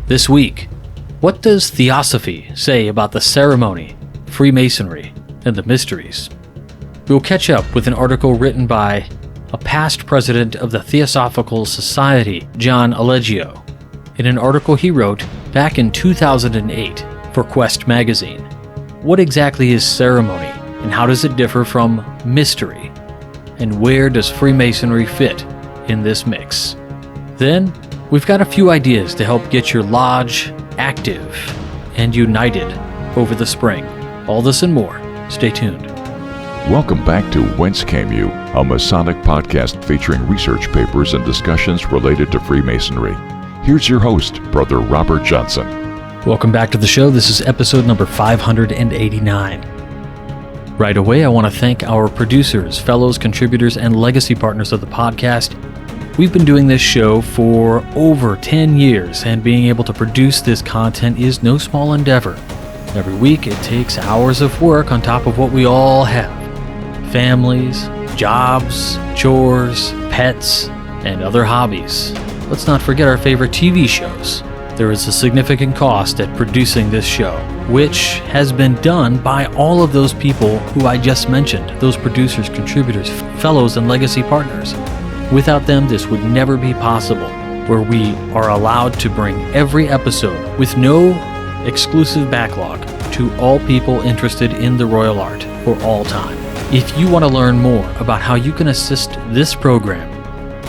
This week, what does Theosophy say about the ceremony, Freemasonry, and the mysteries? We'll catch up with an article written by a past president of the Theosophical Society, John Allegio, in an article he wrote back in 2008 for Quest magazine. What exactly is ceremony, and how does it differ from mystery? And where does Freemasonry fit in this mix? Then, we've got a few ideas to help get your lodge active and united over the spring. All this and more. Stay tuned. Welcome back to Whence Came You, a Masonic podcast featuring research papers and discussions related to Freemasonry. Here's your host, Brother Robert Johnson. Welcome back to the show. This is episode number 589. Right away, I want to thank our producers, fellows, contributors, and legacy partners of the podcast. We've been doing this show for over 10 years, and being able to produce this content is no small endeavor. Every week, it takes hours of work on top of what we all have. Families, jobs, chores, pets, and other hobbies. Let's not forget our favorite TV shows. There is a significant cost at producing this show, which has been done by all of those people who I just mentioned, those producers, contributors, fellows, and legacy partners. Without them, this would never be possible, where we are allowed to bring every episode with no exclusive backlog to all people interested in the royal art for all time. If you want to learn more about how you can assist this program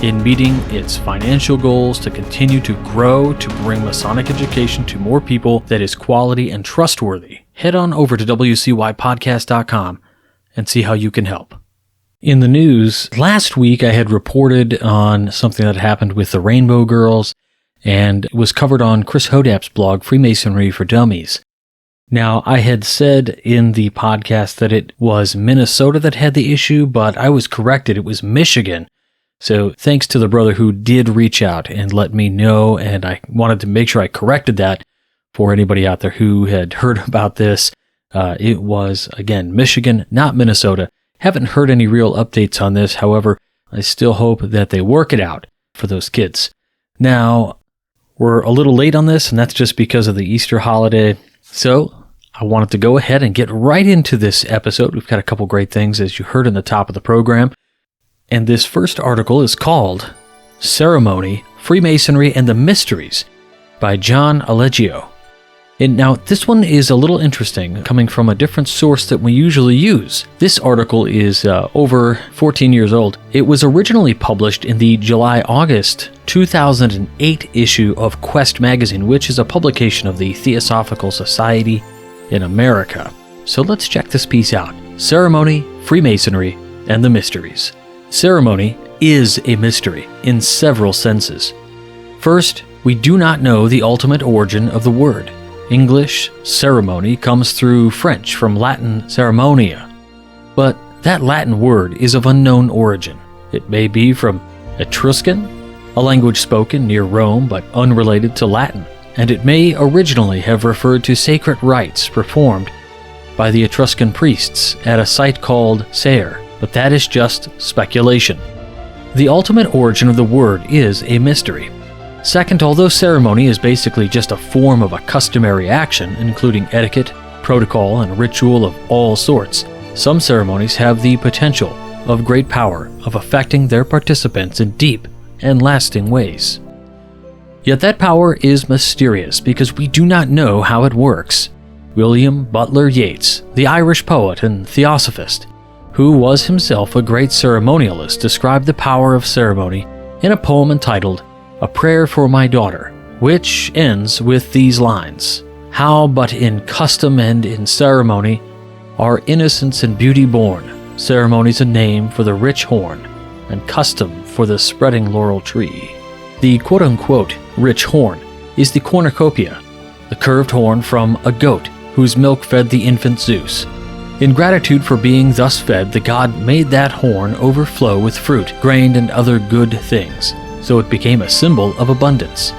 in meeting its financial goals to continue to grow, to bring Masonic education to more people that is quality and trustworthy, head on over to wcypodcast.com and see how you can help. In the news, last week I had reported on something that happened with the Rainbow Girls, and it was covered on Chris Hodap's blog, Freemasonry for Dummies. Now, I had said in the podcast that it was Minnesota that had the issue, but I was corrected. It was Michigan. So thanks to the brother who did reach out and let me know, and I wanted to make sure I corrected that for anybody out there who had heard about this. It was, again, Michigan, not Minnesota. Haven't heard any real updates on this. However, I still hope that they work it out for those kids. Now, we're a little late on this, and that's just because of the Easter holiday. So I wanted to go ahead and get right into this episode. We've got a couple great things, as you heard in the top of the program. And this first article is called Ceremony, Freemasonry, and the Mysteries by John Allegio. And now, this one is a little interesting, coming from a different source that we usually use. This article is over 14 years old. It was originally published in the July-August 2008 issue of Quest magazine, which is a publication of the Theosophical Society in America. So let's check this piece out. Ceremony, Freemasonry, and the Mysteries. Ceremony is a mystery in several senses. First, we do not know the ultimate origin of the word. English ceremony comes through French from Latin ceremonia, but that Latin word is of unknown origin. It may be from Etruscan, a language spoken near Rome but unrelated to Latin, and it may originally have referred to sacred rites performed by the Etruscan priests at a site called Sayre, but that is just speculation. The ultimate origin of the word is a mystery. Second, although ceremony is basically just a form of a customary action, including etiquette, protocol, and ritual of all sorts, some ceremonies have the potential of great power of affecting their participants in deep and lasting ways. Yet that power is mysterious because we do not know how it works. William Butler Yeats, the Irish poet and theosophist, who was himself a great ceremonialist, described the power of ceremony in a poem entitled A Prayer for My Daughter, which ends with these lines: "How but in custom and in ceremony are innocence and beauty born, ceremony's a name for the rich horn, and custom for the spreading laurel tree." The quote-unquote rich horn is the cornucopia, the curved horn from a goat whose milk fed the infant Zeus. In gratitude for being thus fed, the god made that horn overflow with fruit, grain, and other good things, so it became a symbol of abundance.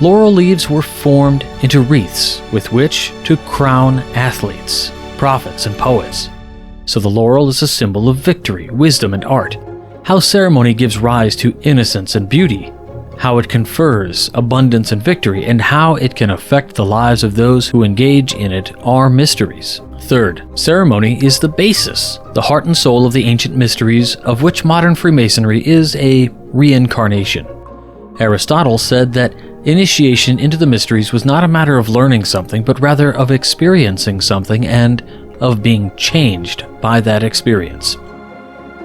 Laurel leaves were formed into wreaths with which to crown athletes, prophets, and poets. So the laurel is a symbol of victory, wisdom, and art. How ceremony gives rise to innocence and beauty. how it confers abundance and victory, and how it can affect the lives of those who engage in it are mysteries. Third, ceremony is the basis, the heart and soul of the ancient mysteries, of which modern Freemasonry is a reincarnation. Aristotle said that initiation into the mysteries was not a matter of learning something, but rather of experiencing something and of being changed by that experience.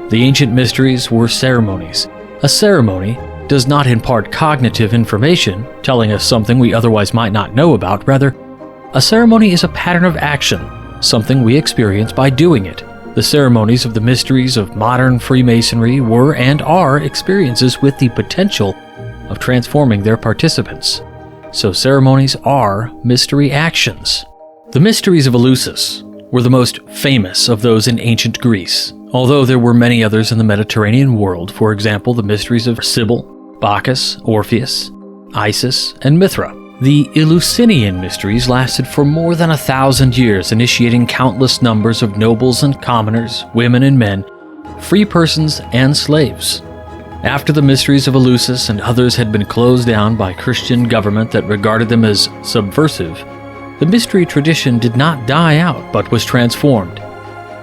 The ancient mysteries were ceremonies. A ceremony does not impart cognitive information, telling us something we otherwise might not know about. Rather, a ceremony is a pattern of action, something we experience by doing it. The ceremonies of the mysteries of modern Freemasonry were and are experiences with the potential of transforming their participants. So ceremonies are mystery actions. The mysteries of Eleusis were the most famous of those in ancient Greece, although there were many others in the Mediterranean world. For example, the mysteries of Cybele, Bacchus, Orpheus, Isis, and Mithra. The Eleusinian mysteries lasted for more than 1,000 years, initiating countless numbers of nobles and commoners, women and men, free persons and slaves. After the mysteries of Eleusis and others had been closed down by Christian government that regarded them as subversive, the mystery tradition did not die out but was transformed.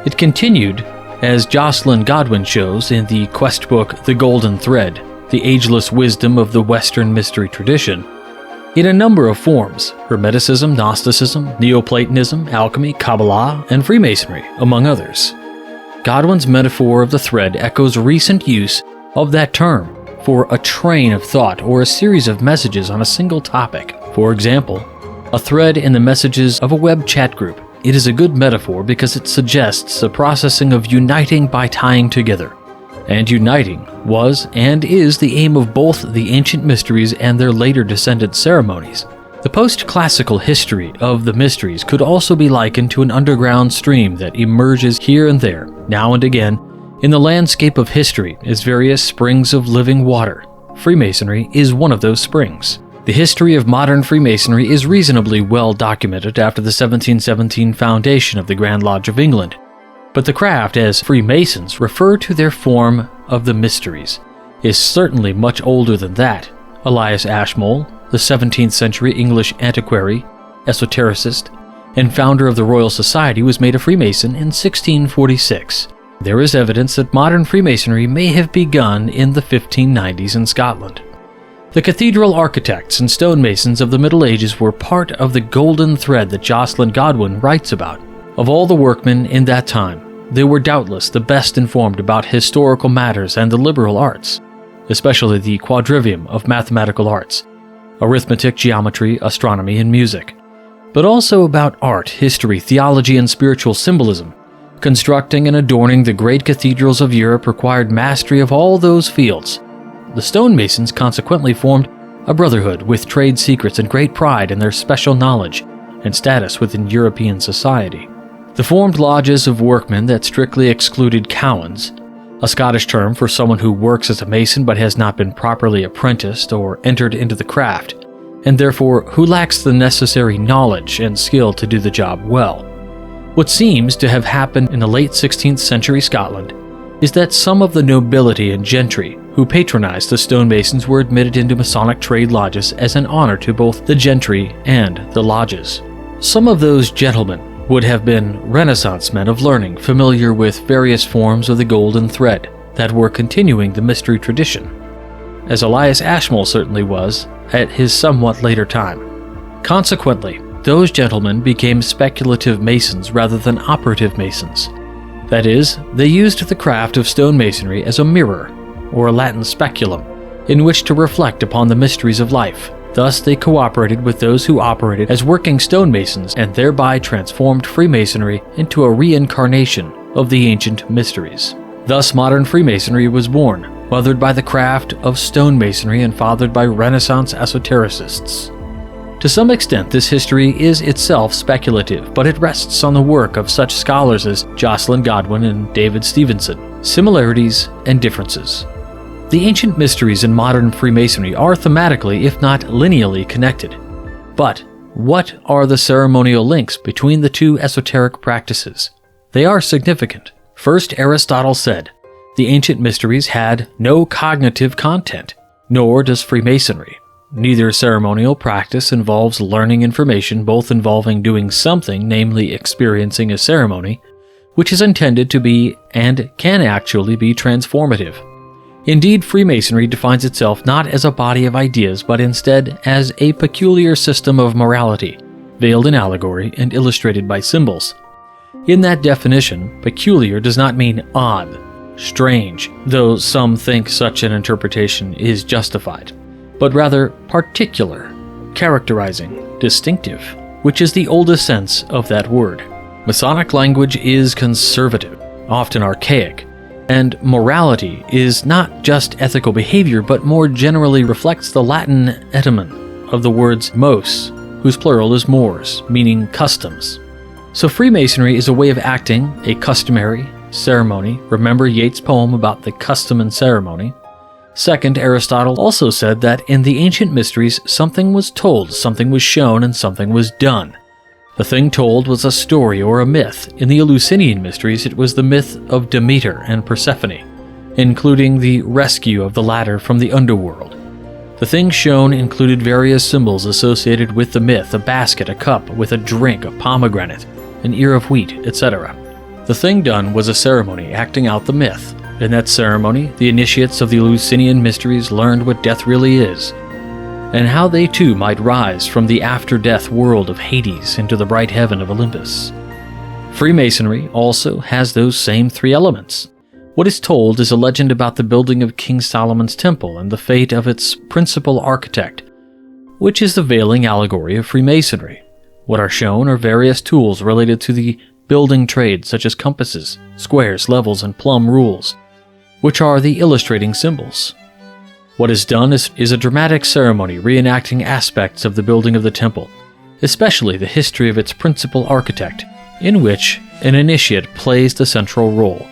It continued, as Jocelyn Godwin shows in the quest book The Golden Thread, the ageless wisdom of the Western mystery tradition, in a number of forms: Hermeticism, Gnosticism, Neoplatonism, alchemy, Kabbalah, and Freemasonry, among others. Godwin's metaphor of the thread echoes recent use of that term for a train of thought or a series of messages on a single topic. For example, a thread in the messages of a web chat group. It is a good metaphor because it suggests a processing of uniting by tying together. And uniting was and is the aim of both the ancient mysteries and their later descendant ceremonies. The post-classical history of the mysteries could also be likened to an underground stream that emerges here and there, now and again, in the landscape of history as various springs of living water. Freemasonry is one of those springs. The history of modern Freemasonry is reasonably well documented after the 1717 foundation of the Grand Lodge of England. But the craft, as Freemasons refer to their form of the mysteries, is certainly much older than that. Elias Ashmole, the 17th century English antiquary, esotericist, and founder of the Royal Society, was made a Freemason in 1646. There is evidence that modern Freemasonry may have begun in the 1590s in Scotland. The cathedral architects and stonemasons of the Middle Ages were part of the golden thread that Jocelyn Godwin writes about. Of all the workmen in that time, they were doubtless the best informed about historical matters and the liberal arts, especially the quadrivium of mathematical arts, arithmetic, geometry, astronomy, and music, but also about art, history, theology, and spiritual symbolism. Constructing and adorning the great cathedrals of Europe required mastery of all those fields. The stonemasons consequently formed a brotherhood with trade secrets and great pride in their special knowledge and status within European society. The formed lodges of workmen that strictly excluded cowans, a Scottish term for someone who works as a mason but has not been properly apprenticed or entered into the craft, and therefore who lacks the necessary knowledge and skill to do the job well. What seems to have happened in the late 16th century Scotland is that some of the nobility and gentry who patronized the stonemasons were admitted into Masonic trade lodges as an honor to both the gentry and the lodges. Some of those gentlemen would have been Renaissance men of learning, familiar with various forms of the golden thread that were continuing the mystery tradition, as Elias Ashmole certainly was at his somewhat later time. Consequently, those gentlemen became speculative masons rather than operative masons. That is, they used the craft of stonemasonry as a mirror, or a Latin speculum, in which to reflect upon the mysteries of life. Thus, they cooperated with those who operated as working stonemasons and thereby transformed Freemasonry into a reincarnation of the ancient mysteries. Thus, modern Freemasonry was born, mothered by the craft of stonemasonry and fathered by Renaissance esotericists. To some extent, this history is itself speculative, but it rests on the work of such scholars as Jocelyn Godwin and David Stevenson. Similarities and differences. The ancient mysteries in modern Freemasonry are thematically, if not lineally, connected. But what are the ceremonial links between the two esoteric practices? They are significant. First, Aristotle said, the ancient mysteries had no cognitive content. Nor does Freemasonry. Neither ceremonial practice involves learning information, both involving doing something, namely experiencing a ceremony, which is intended to be and can actually be transformative. Indeed, Freemasonry defines itself not as a body of ideas, but instead as a peculiar system of morality, veiled in allegory and illustrated by symbols. In that definition, peculiar does not mean odd, strange, though some think such an interpretation is justified, but rather particular, characterizing, distinctive, which is the oldest sense of that word. Masonic language is conservative, often archaic, and morality is not just ethical behavior, but more generally reflects the Latin etymon of the words mos, whose plural is mores, meaning customs. So Freemasonry is a way of acting, a customary ceremony. Remember Yeats' poem about the custom and ceremony. Second, Aristotle also said that in the ancient mysteries, something was told, something was shown, and something was done. The thing told was a story or a myth. In the Eleusinian mysteries, it was the myth of Demeter and Persephone, including the rescue of the latter from the underworld. The thing shown included various symbols associated with the myth: a basket, a cup with a drink, a pomegranate, an ear of wheat, etc. The thing done was a ceremony acting out the myth. In that ceremony, the initiates of the Eleusinian mysteries learned what death really is, and how they too might rise from the after-death world of Hades into the bright heaven of Olympus. Freemasonry also has those same three elements. What is told is a legend about the building of King Solomon's temple and the fate of its principal architect, which is the veiling allegory of Freemasonry. What are shown are various tools related to the building trade, such as compasses, squares, levels, and plumb rules, which are the illustrating symbols. What is done is a dramatic ceremony reenacting aspects of the building of the temple, especially the history of its principal architect, in which an initiate plays the central role.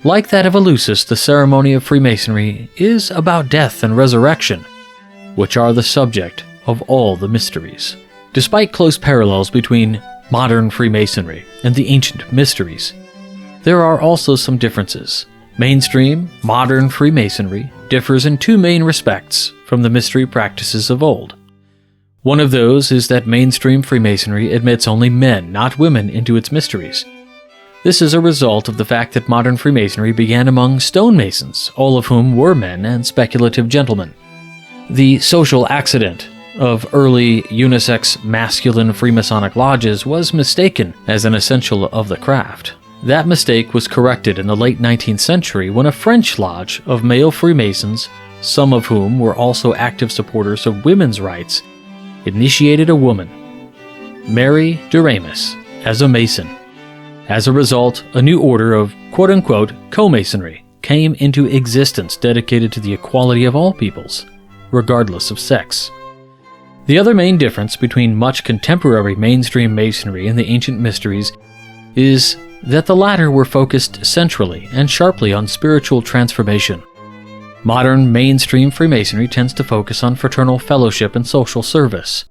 Like that of Eleusis, the ceremony of Freemasonry is about death and resurrection, which are the subject of all the mysteries. Despite close parallels between modern Freemasonry and the ancient mysteries, there are also some differences. Mainstream, modern Freemasonry differs in two main respects from the mystery practices of old. One of those is that mainstream Freemasonry admits only men, not women, into its mysteries. This is a result of the fact that modern Freemasonry began among stonemasons, all of whom were men and speculative gentlemen. The social accident of early unisex masculine Freemasonic lodges was mistaken as an essential of the craft. That mistake was corrected in the late 19th century when a French lodge of male Freemasons, some of whom were also active supporters of women's rights, initiated a woman, Mary de Ramus, as a Mason. As a result, a new order of quote-unquote co-Masonry came into existence dedicated to the equality of all peoples, regardless of sex. The other main difference between much contemporary mainstream Masonry and the ancient mysteries is that the latter were focused centrally and sharply on spiritual transformation. Modern mainstream Freemasonry tends to focus on fraternal fellowship and social service.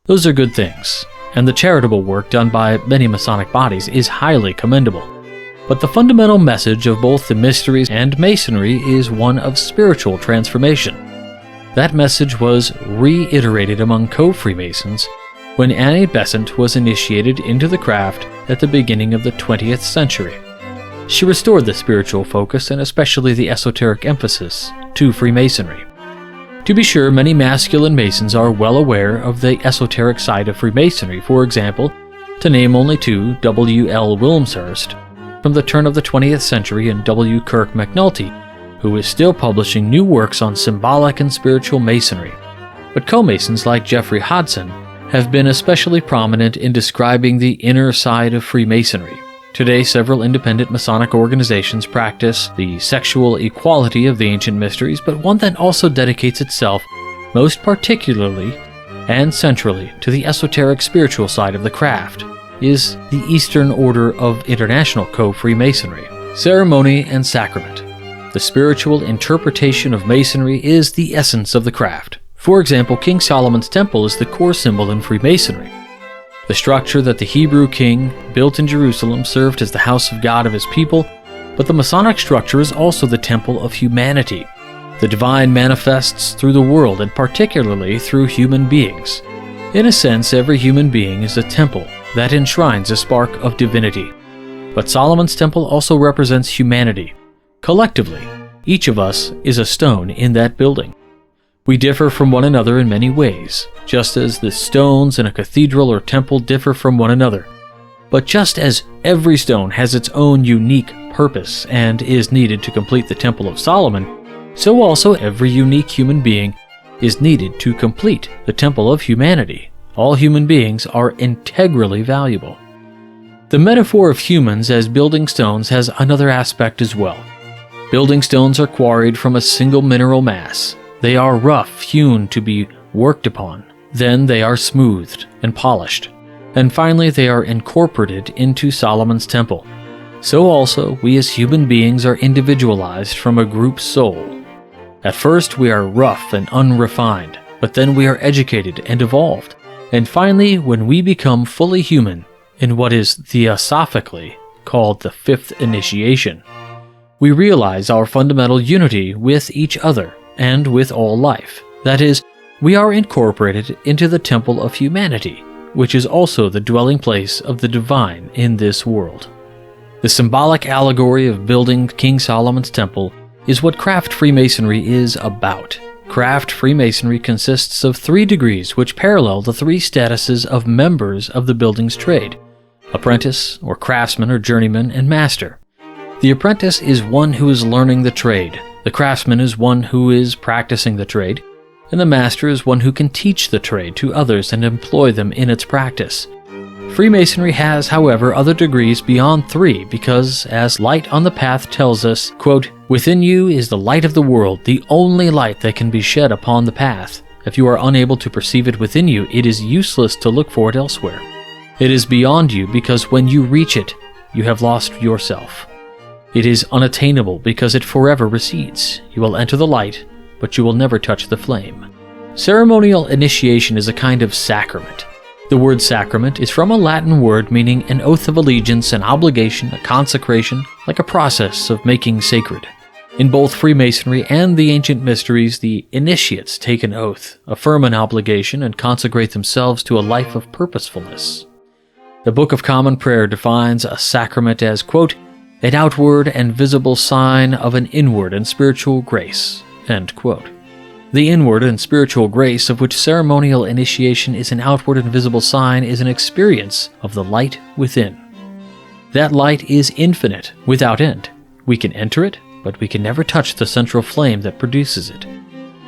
Those are good things, and the charitable work done by many Masonic bodies is highly commendable. But the fundamental message of both the mysteries and Masonry is one of spiritual transformation. That message was reiterated among co-Freemasons when Annie Besant was initiated into the craft at the beginning of the 20th century. She restored the spiritual focus and especially the esoteric emphasis to Freemasonry. To be sure, many masculine Masons are well aware of the esoteric side of Freemasonry. For example, to name only two, W. L. Wilmshurst from the turn of the 20th century and W. Kirk McNulty, who is still publishing new works on symbolic and spiritual Masonry. But co-Masons like Jeffrey Hodson have been especially prominent in describing the inner side of Freemasonry. Today, several independent Masonic organizations practice the sexual equality of the ancient mysteries, but one that also dedicates itself most particularly and centrally to the esoteric spiritual side of the craft is the Eastern Order of International Co-Freemasonry. Ceremony and sacrament. The spiritual interpretation of Masonry is the essence of the craft. For example, King Solomon's Temple is the core symbol in Freemasonry. The structure that the Hebrew king built in Jerusalem served as the house of God of his people, but the Masonic structure is also the temple of humanity, The divine manifests through the world and particularly through human beings. In a sense, every human being is a temple that enshrines a spark of divinity. But Solomon's temple also represents humanity. Collectively, each of us is a stone in that building. We differ from one another in many ways, just as the stones in a cathedral or temple differ from one another. But just as every stone has its own unique purpose and is needed to complete the Temple of Solomon, so also every unique human being is needed to complete the Temple of Humanity. All human beings are integrally valuable. The metaphor of humans as building stones has another aspect as well. Building stones are quarried from a single mineral mass. They are rough hewn to be worked upon. Then they are smoothed and polished. And finally they are incorporated into Solomon's temple. So also we as human beings are individualized from a group soul. At first we are rough and unrefined, but then we are educated and evolved. And finally, when we become fully human, in what is theosophically called the fifth initiation, we realize our fundamental unity with each other and with all life. That is, we are incorporated into the temple of humanity, which is also the dwelling place of the divine in this world. The symbolic allegory of building King Solomon's temple is what craft Freemasonry is about. Craft Freemasonry consists of 3 degrees which parallel the 3 statuses of members of the building's trade: apprentice, or craftsman, or journeyman, and master. The apprentice is one who is learning the trade, the craftsman is one who is practicing the trade, and the master is one who can teach the trade to others and employ them in its practice. Freemasonry has, however, other degrees beyond 3 because, as Light on the Path tells us, quote, "Within you is the light of the world, the only light that can be shed upon the path. If you are unable to perceive it within you, it is useless to look for it elsewhere. It is beyond you because when you reach it, you have lost yourself. It is unattainable because it forever recedes. You will enter the light, but you will never touch the flame." Ceremonial initiation is a kind of sacrament. The word sacrament is from a Latin word meaning an oath of allegiance, an obligation, a consecration, like a process of making sacred. In both Freemasonry and the ancient mysteries, the initiates take an oath, affirm an obligation, and consecrate themselves to a life of purposefulness. The Book of Common Prayer defines a sacrament as, quote, "an outward and visible sign of an inward and spiritual grace," end quote. The inward and spiritual grace of which ceremonial initiation is an outward and visible sign is an experience of the light within. That light is infinite, without end. We can enter it, but we can never touch the central flame that produces it.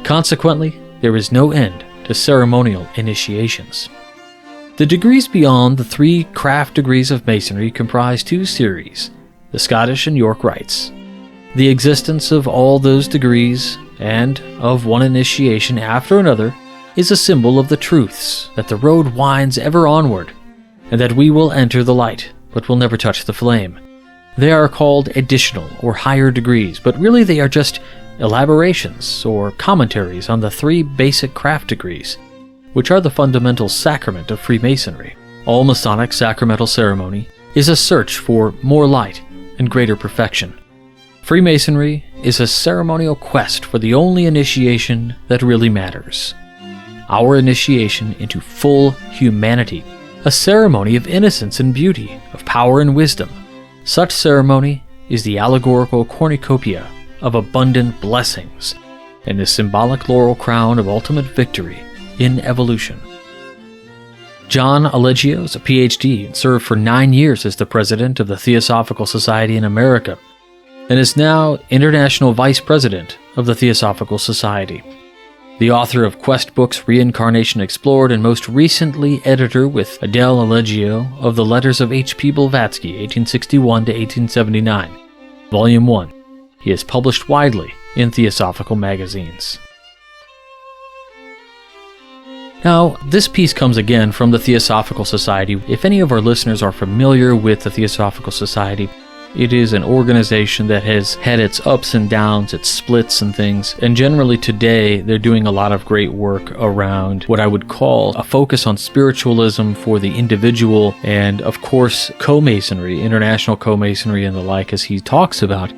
Consequently, there is no end to ceremonial initiations. The degrees beyond the 3 craft degrees of Masonry comprise 2 series, the Scottish and York rites. The existence of all those degrees and of one initiation after another is a symbol of the truths that the road winds ever onward, and that we will enter the light, but will never touch the flame. They are called additional or higher degrees, but really they are just elaborations or commentaries on the 3 basic craft degrees, which are the fundamental sacrament of Freemasonry. All Masonic sacramental ceremony is a search for more light and greater perfection. Freemasonry is a ceremonial quest for the only initiation that really matters. Our initiation into full humanity, a ceremony of innocence and beauty, of power and wisdom. Such ceremony is the allegorical cornucopia of abundant blessings and the symbolic laurel crown of ultimate victory in evolution. John Allegio is a PhD and served for 9 years as the president of the Theosophical Society in America, and is now International Vice President of the Theosophical Society. The author of Quest Books, Reincarnation Explored, and most recently editor with Adele Allegio of the Letters of H.P. Blavatsky, 1861 to 1879, Volume 1. He is published widely in Theosophical magazines. Now, this piece comes again from the Theosophical Society. If any of our listeners are familiar with the Theosophical Society, it is an organization that has had its ups and downs, its splits and things, and generally today they're doing a lot of great work around what I would call a focus on spiritualism for the individual, and of course co-masonry, international co-masonry and the like, as he talks about.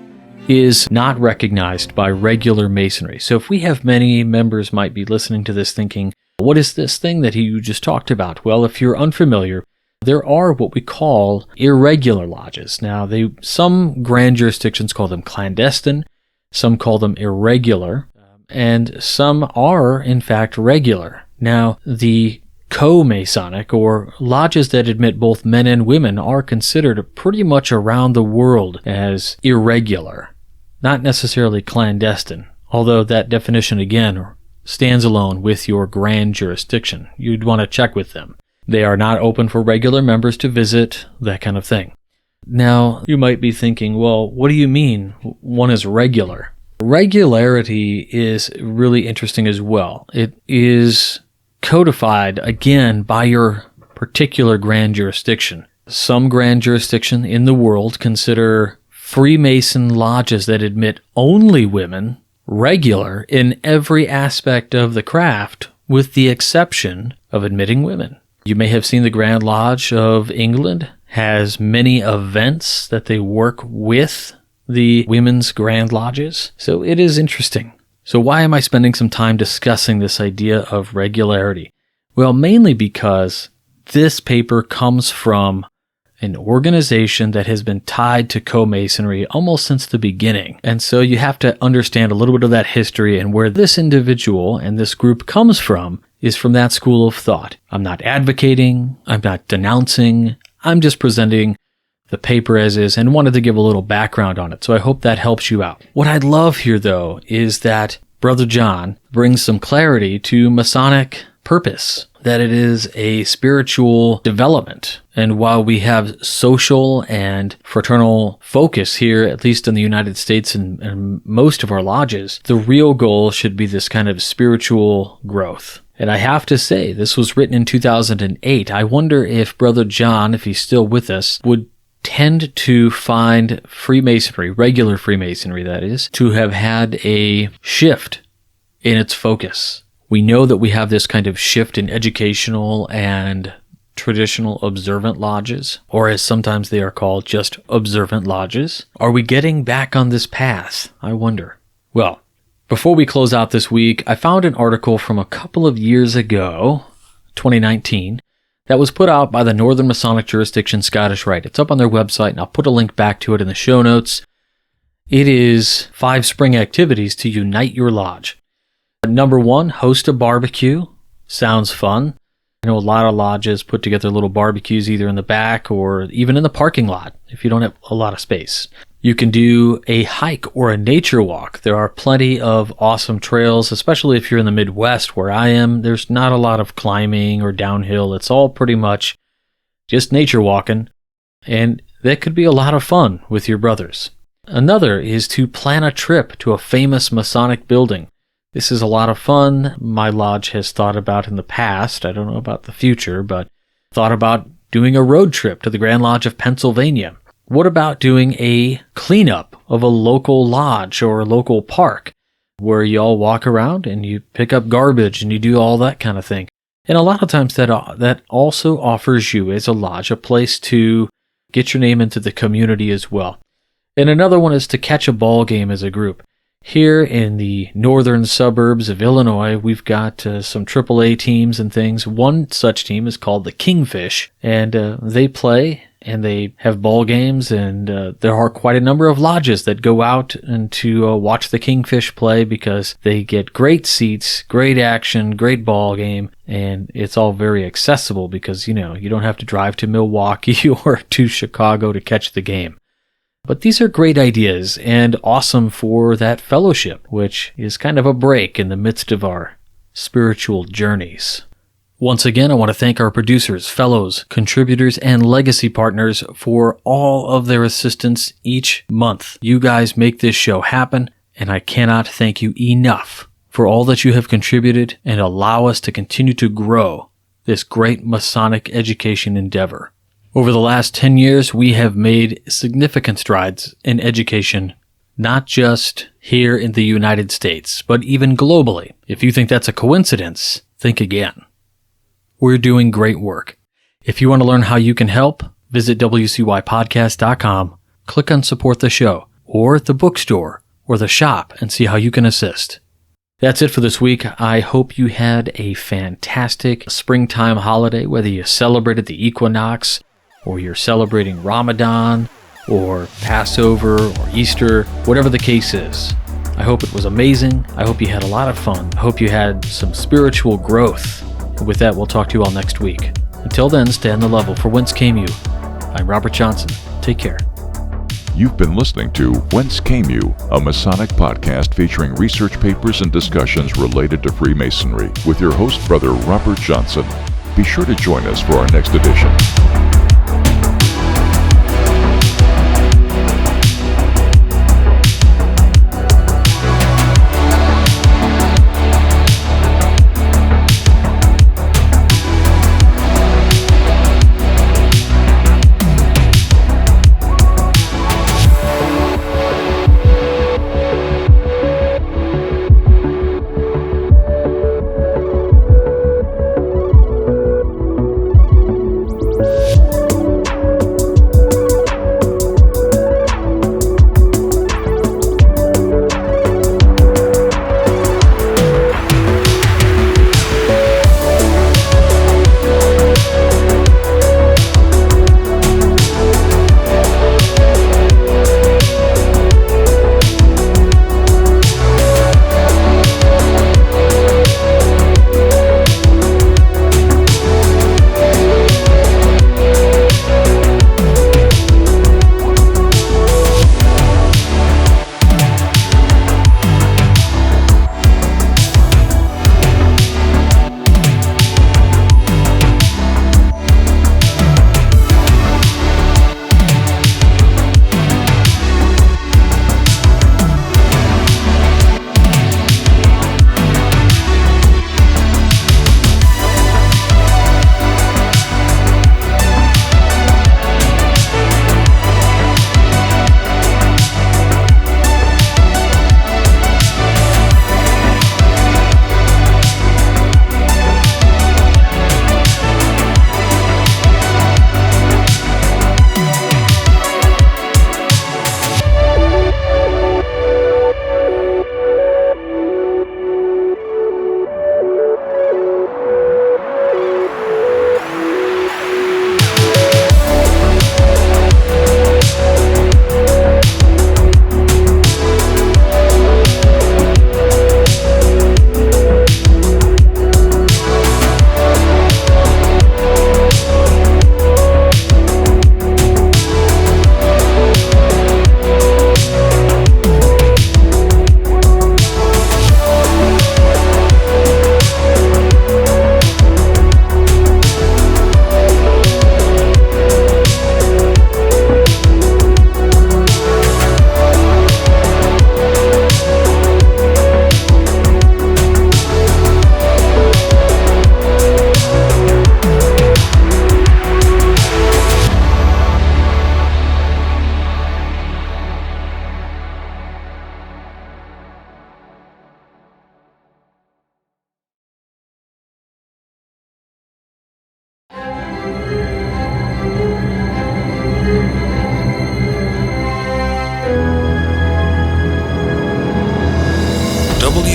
is not recognized by regular Masonry. So if we have many members might be listening to this thinking, what is this thing that you just talked about? Well, if you're unfamiliar, there are what we call irregular lodges. Now, some grand jurisdictions call them clandestine, some call them irregular, and some are, in fact, regular. Now, the co-Masonic, or lodges that admit both men and women, are considered pretty much around the world as irregular, not necessarily clandestine, although that definition, again, stands alone with your grand jurisdiction. You'd want to check with them. They are not open for regular members to visit, that kind of thing. Now, you might be thinking, well, what do you mean one is regular? Regularity is really interesting as well. It is codified, again, by your particular grand jurisdiction. Some grand jurisdiction in the world consider Freemason lodges that admit only women regular in every aspect of the craft, with the exception of admitting women. You may have seen the Grand Lodge of England has many events that they work with the women's Grand Lodges. So it is interesting. So why am I spending some time discussing this idea of regularity? Well, mainly because this paper comes from an organization that has been tied to co-Masonry almost since the beginning. And so you have to understand a little bit of that history, and where this individual and this group comes from is from that school of thought. I'm not advocating, I'm not denouncing, I'm just presenting the paper as is and wanted to give a little background on it. So I hope that helps you out. What I'd love here, though, is that Brother John brings some clarity to Masonic purpose, that it is a spiritual development. And while we have social and fraternal focus here, at least in the United States and most of our lodges, the real goal should be this kind of spiritual growth. And I have to say, this was written in 2008. I wonder if Brother John, if he's still with us, would tend to find Freemasonry, regular Freemasonry that is, to have had a shift in its focus. We know that we have this kind of shift in educational and traditional observant lodges, or as sometimes they are called, just observant lodges. Are we getting back on this path? I wonder. Well, before we close out this week, I found an article from a couple of years ago, 2019, that was put out by the Northern Masonic Jurisdiction Scottish Rite. It's up on their website, and I'll put a link back to it in the show notes. It is 5 spring activities to unite your lodge. Number 1, host a barbecue. Sounds fun. I know a lot of lodges put together little barbecues either in the back or even in the parking lot if you don't have a lot of space. You can do a hike or a nature walk. There are plenty of awesome trails, especially if you're in the Midwest where I am. There's not a lot of climbing or downhill. It's all pretty much just nature walking, and that could be a lot of fun with your brothers. Another is to plan a trip to a famous Masonic building. This is a lot of fun. My lodge has thought about in the past, I don't know about the future, but thought about doing a road trip to the Grand Lodge of Pennsylvania. What about doing a cleanup of a local lodge or a local park where you all walk around and you pick up garbage and you do all that kind of thing? And a lot of times that also offers you as a lodge a place to get your name into the community as well. And another one is to catch a ball game as a group. Here in the northern suburbs of Illinois, we've got some AAA teams and things. One such team is called the Kingfish, and they play and they have ball games, and there are quite a number of lodges that go out and to watch the Kingfish play because they get great seats, great action, great ball game, and it's all very accessible because, you don't have to drive to Milwaukee or to Chicago to catch the game. But these are great ideas and awesome for that fellowship, which is kind of a break in the midst of our spiritual journeys. Once again, I want to thank our producers, fellows, contributors, and legacy partners for all of their assistance each month. You guys make this show happen, and I cannot thank you enough for all that you have contributed and allow us to continue to grow this great Masonic education endeavor. Over the last 10 years, we have made significant strides in education, not just here in the United States, but even globally. If you think that's a coincidence, think again. We're doing great work. If you want to learn how you can help, visit WCYpodcast.com, click on Support the Show, or at the bookstore or the shop and see how you can assist. That's it for this week. I hope you had a fantastic springtime holiday, whether you celebrated the equinox or you're celebrating Ramadan or Passover or Easter, whatever the case is. I hope it was amazing. I hope you had a lot of fun. I hope you had some spiritual growth. And with that, we'll talk to you all next week. Until then, stay on the level. For Whence Came You, I'm Robert Johnson. Take care. You've been listening to Whence Came You, a Masonic podcast featuring research papers and discussions related to Freemasonry with your host, Brother Robert Johnson. Be sure to join us for our next edition.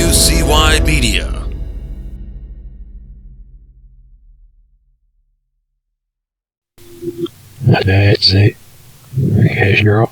WCY Media. That's it. Here's your